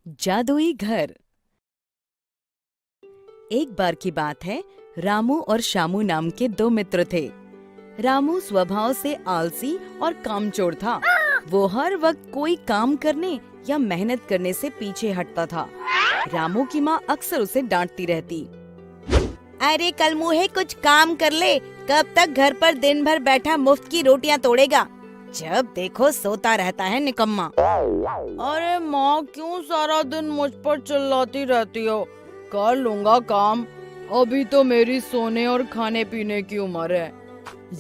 जादुई घर। एक बार की बात है, रामू और शामू नाम के दो मित्र थे। रामू स्वभाव से आलसी और कामचोर था। वो हर वक्त कोई काम करने या मेहनत करने से पीछे हटता था। रामू की माँ अक्सर उसे डांटती रहती। अरे कल मुहे कुछ काम कर ले, कब तक घर पर दिन भर बैठा मुफ्त की रोटियां तोड़ेगा, जब देखो सोता रहता है निकम्मा। अरे माँ, क्यों सारा दिन मुझ पर चिल्लाती रहती हो? कर लूंगा काम, अभी तो मेरी सोने और खाने पीने की उम्र है।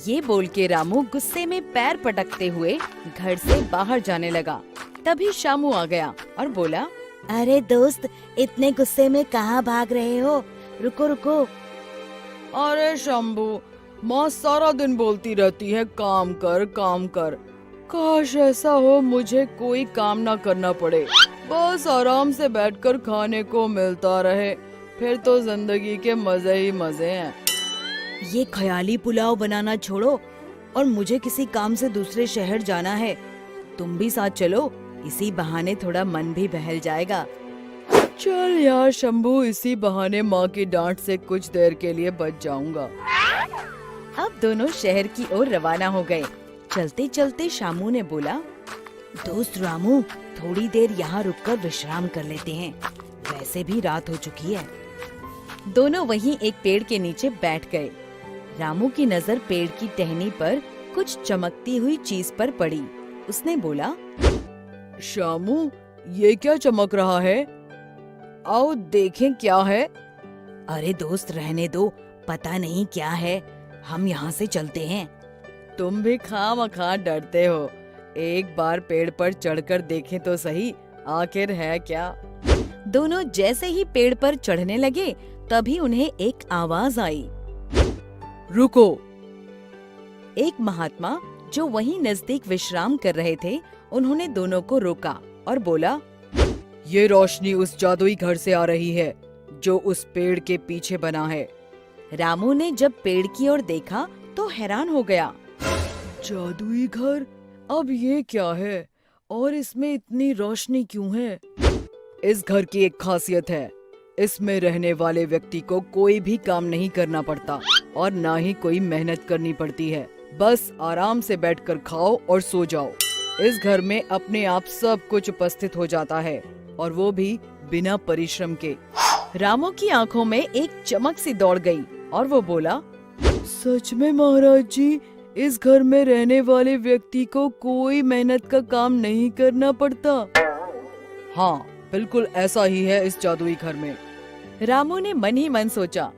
ये बोल के रामू गुस्से में पैर पटकते हुए घर से बाहर जाने लगा। तभी शामू आ गया और बोला, अरे दोस्त, इतने गुस्से में कहाँ भाग रहे हो? रुको रुको। अरे शंभू, माँ सारा दिन बोलती रहती है काम कर काम कर। काश ऐसा हो मुझे कोई काम ना करना पड़े, बस आराम से बैठकर खाने को मिलता रहे, फिर तो जिंदगी के मजे ही मजे हैं। ये ख्याली पुलाव बनाना छोड़ो और मुझे किसी काम से दूसरे शहर जाना है। तुम भी साथ चलो, इसी बहाने थोड़ा मन भी बहल जाएगा। चल यार शंभू, इसी बहाने माँ की डांट से कुछ देर के लिए बच जाऊंगा। अब दोनों शहर की ओर रवाना हो गए। चलते चलते शामू ने बोला, दोस्त रामू, थोड़ी देर यहाँ रुककर विश्राम कर लेते हैं, वैसे भी रात हो चुकी है। दोनों वहीं एक पेड़ के नीचे बैठ गए। रामू की नजर पेड़ की टहनी पर कुछ चमकती हुई चीज पर पड़ी। उसने बोला, शामू, ये क्या चमक रहा है? आओ देखें क्या है। अरे दोस्त रहने दो, पता नहीं क्या है, हम यहाँ से चलते हैं। तुम भी खामखा डरते हो, एक बार पेड़ पर चढ़कर देखें तो सही, आखिर है क्या। दोनों जैसे ही पेड़ पर चढ़ने लगे, तभी उन्हें एक आवाज आई, रुको। एक महात्मा जो वहीं नजदीक विश्राम कर रहे थे, उन्होंने दोनों को रोका और बोला, ये रोशनी उस जादुई घर से आ रही है जो उस पेड़ के पीछे बना है। रामू ने जब पेड़ की ओर देखा तो हैरान हो गया। जादुई घर? अब ये क्या है और इसमें इतनी रोशनी क्यों है? इस घर की एक खासियत है, इसमें रहने वाले व्यक्ति को कोई भी काम नहीं करना पड़ता और ना ही कोई मेहनत करनी पड़ती है। बस आराम से बैठकर खाओ और सो जाओ। इस घर में अपने आप सब कुछ उपस्थित हो जाता है, और वो भी बिना परिश्रम के। रामू की आंखों में एक चमक सी दौड़ गई और वो बोला, सच में महाराज जी, इस घर में रहने वाले व्यक्ति को कोई मेहनत का काम नहीं करना पड़ता? हाँ, बिल्कुल ऐसा ही है इस जादुई घर में। रामू ने मन ही मन सोचा,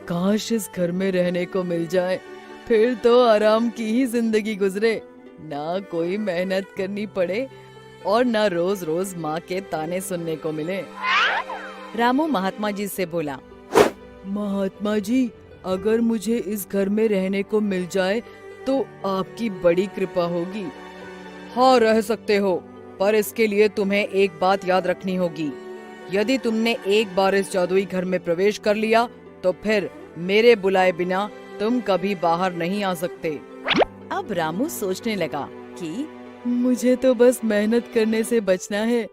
काश इस घर में रहने को मिल जाए, फिर तो आराम की ही जिंदगी गुजरे, ना कोई मेहनत करनी पड़े और ना रोज रोज माँ के ताने सुनने को मिले। रामू महात्मा जी से बोला, महात्मा जी, अगर मुझे इस घर में रहने को मिल जाए तो आपकी बड़ी कृपा होगी। हाँ, रह सकते हो, पर इसके लिए तुम्हें एक बात याद रखनी होगी। यदि तुमने एक बार इस जादुई घर में प्रवेश कर लिया तो फिर मेरे बुलाए बिना तुम कभी बाहर नहीं आ सकते। अब रामू सोचने लगा कि मुझे तो बस मेहनत करने से बचना है।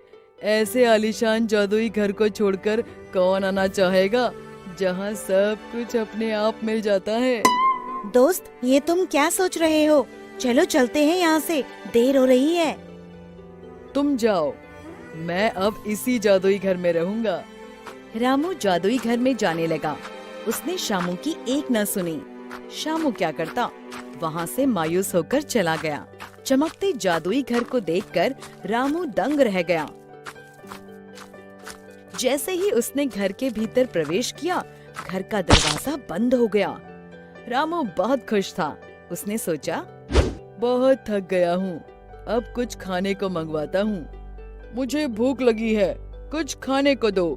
ऐसे आलीशान जादुई घर को छोड़कर कौन आना चाहेगा जहाँ सब कुछ अपने आप मिल जाता है। दोस्त, ये तुम क्या सोच रहे हो? चलो चलते हैं यहाँ से, देर हो रही है। तुम जाओ, मैं अब इसी जादुई घर में रहूंगा। रामू जादुई घर में जाने लगा। उसने शामू की एक न सुनी। शामू क्या करता, वहाँ से मायूस होकर चला गया। चमकते जादुई घर को देखकर रामू दंग रह गया। जैसे ही उसने घर के भीतर प्रवेश किया, घर का दरवाजा बंद हो गया। रामू बहुत खुश था। उसने सोचा, बहुत थक गया हूँ, अब कुछ खाने को मंगवाता हूँ। मुझे भूख लगी है, कुछ खाने को दो।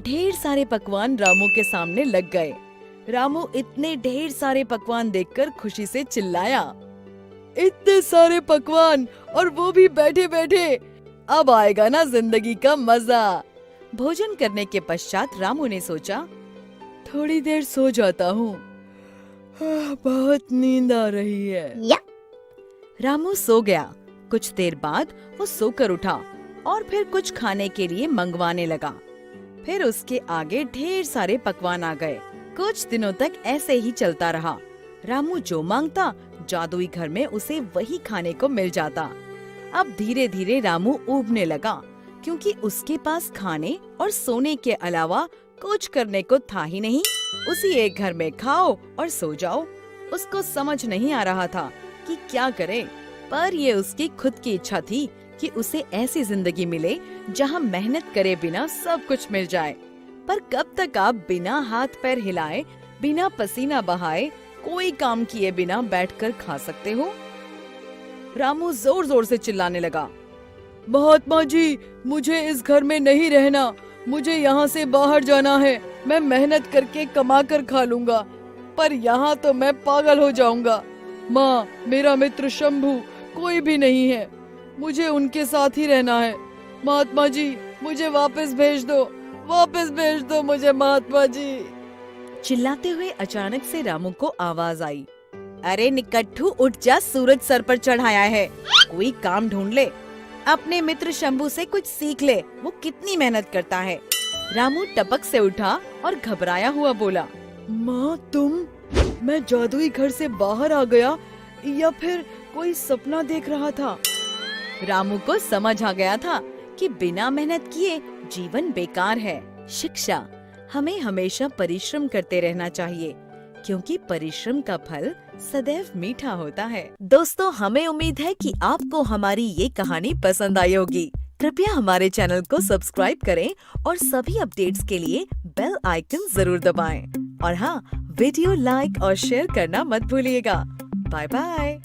ढेर सारे पकवान रामू के सामने लग गए। रामू इतने ढेर सारे पकवान देखकर खुशी से चिल्लाया, इतने सारे पकवान, और वो भी बैठे बैठे, अब आएगा ना जिंदगी का मजा। भोजन करने के पश्चात रामू ने सोचा, थोड़ी देर सो जाता हूँ, बहुत नींद आ रही है। रामू सो गया। कुछ देर बाद वो सोकर उठा और फिर कुछ खाने के लिए मंगवाने लगा। फिर उसके आगे ढेर सारे पकवान आ गए। कुछ दिनों तक ऐसे ही चलता रहा। रामू जो मांगता जादुई घर में उसे वही खाने को मिल जाता। अब धीरे धीरे रामू ऊबने लगा, क्योंकि उसके पास खाने और सोने के अलावा कुछ करने को था ही नहीं। उसी एक घर में खाओ और सो जाओ। उसको समझ नहीं आ रहा था कि क्या करे, पर ये उसकी खुद की इच्छा थी कि उसे ऐसी जिंदगी मिले जहाँ मेहनत करे बिना सब कुछ मिल जाए। पर कब तक आप बिना हाथ पैर हिलाए, बिना पसीना बहाए, कोई काम किए बिना बैठकर खा सकते हो? रामू जोर जोर से चिल्लाने लगा, महात्मा जी, मुझे इस घर में नहीं रहना, मुझे यहाँ से बाहर जाना है। मैं मेहनत करके कमा कर खा लूंगा, पर यहाँ तो मैं पागल हो जाऊंगा। माँ, मेरा मित्र शंभू कोई भी नहीं है, मुझे उनके साथ ही रहना है। महात्मा जी, मुझे वापस भेज दो मुझे महात्मा जी। चिल्लाते हुए अचानक से रामू को आवाज आई, अरे निकट्ठू, उठ जा, सूरज सर पर चढ़ाया है, कोई काम ढूंढ ले। अपने मित्र शंभू से कुछ सीख ले, वो कितनी मेहनत करता है। रामू टपक से उठा और घबराया हुआ बोला, माँ तुम, मैं जादुई घर से बाहर आ गया या फिर कोई सपना देख रहा था? रामू को समझ आ गया था कि बिना मेहनत किए जीवन बेकार है। शिक्षा, हमें हमेशा परिश्रम करते रहना चाहिए, क्योंकि परिश्रम का फल सदैव मीठा होता है। दोस्तों, हमें उम्मीद है कि आपको हमारी ये कहानी पसंद आई होगी। कृपया हमारे चैनल को सब्सक्राइब करें और सभी अपडेट्स के लिए बेल आइकन जरूर दबाएं। और हाँ, वीडियो लाइक और शेयर करना मत भूलिएगा। Bye bye.